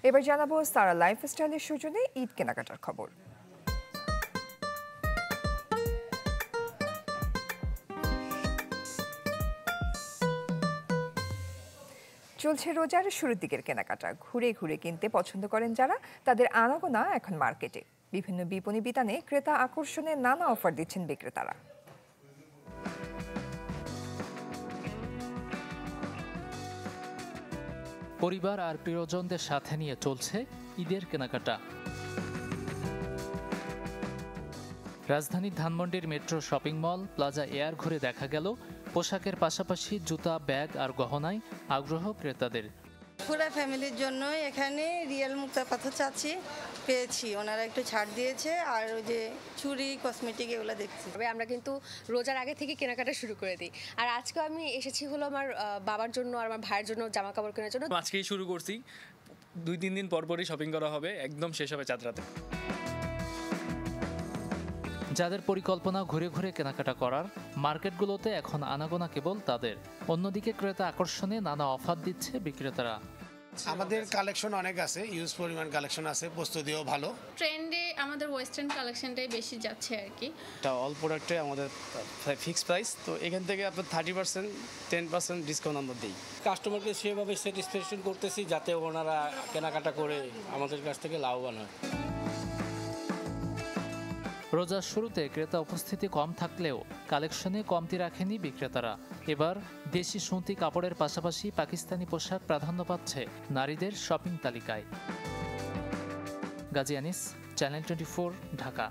এবার জানাবো সারা লাইফস্টাইলের সৌজন্যে ঈদ কেনাকাটার খবর। চলছে রোজার শুরুর দিকের কেনাকাটা। ঘুরে ঘুরে কিনতে পছন্দ করেন যারা, তাদের আনাগোনা এখন মার্কেটে। বিভিন্ন বিপণী বিতানে ক্রেতা আকর্ষণে নানা অফার দিচ্ছেন বিক্রেতারা। পরিবার আর প্রিয়জনদের সাথে নিয়ে চলছে ঈদের কেনাকাটা। রাজধানীর ধানমন্ডির metro shopping mall plaza air ঘুরে দেখা গেল পোশাকের পাশাপাশি জুতা, ব্যাগ আর গহনায় আগ্রহ ক্রেতাদের। পুরো ফ্যামিলির জন্য এখানে রিয়েল মুক্তা পাথর চাচ্ছি, পেয়েছি, ওনারা একটু ছাড় দিয়েছে। আর ওই যে চুড়ি, কসমেটিক এগুলো দেখছি। আমরা কিন্তু রোজার আগে থেকে কেনাকাটা শুরু করে দিই। আর আজকে আমি এসেছি হলো আমার বাবার জন্য আর আমার ভাইয়ের জন্য জামা কাপড় কেনার জন্য। আজকেই শুরু করছি, 2-3 দিন পরপরই শপিং করা হবে, একদম শেষ হবে চাঁদ রাতে। যাদের পরিকল্পনা ঘুরে ঘুরে কেনাকাটা করার, মার্কেটগুলোতে এখন আনাগোনা কেবল তাদের। অন্যদিকে ক্রেতা আকর্ষণে নানা অফার দিচ্ছে বিক্রেতারা। আমাদের কালেকশন অনেক আছে, ইউজ পরিমাণ কালেকশন আছে, প্রস্তুতিও ভালো। ট্রেন্ডে আমাদের ওয়েস্টার্ন কালেকশনটাই বেশি যাচ্ছে আর কি। এটা অল প্রোডাক্টে আমাদের ফিক্সড প্রাইস, তো এখান থেকে আপনার 30% 10% ডিসকাউন্ট আমরা দিই। কাস্টমারকে সেভাবে স্যাটিসফ্যাকশন করতেছি যাতে ওনারা কেনাকাটা করে আমাদের কাছ থেকে লাভবান হয়। রোজার শুরুতে ক্রেতা উপস্থিতি কম থাকলেও কালেকশনে কমতি রাখেনি বিক্রেতারা। এবার দেশি সুতি কাপড়ের পাশাপাশি পাকিস্তানি পোশাক প্রাধান্য পাচ্ছে নারীদের শপিং তালিকায়। গাজী আনিস, চ্যানেল 24, ঢাকা।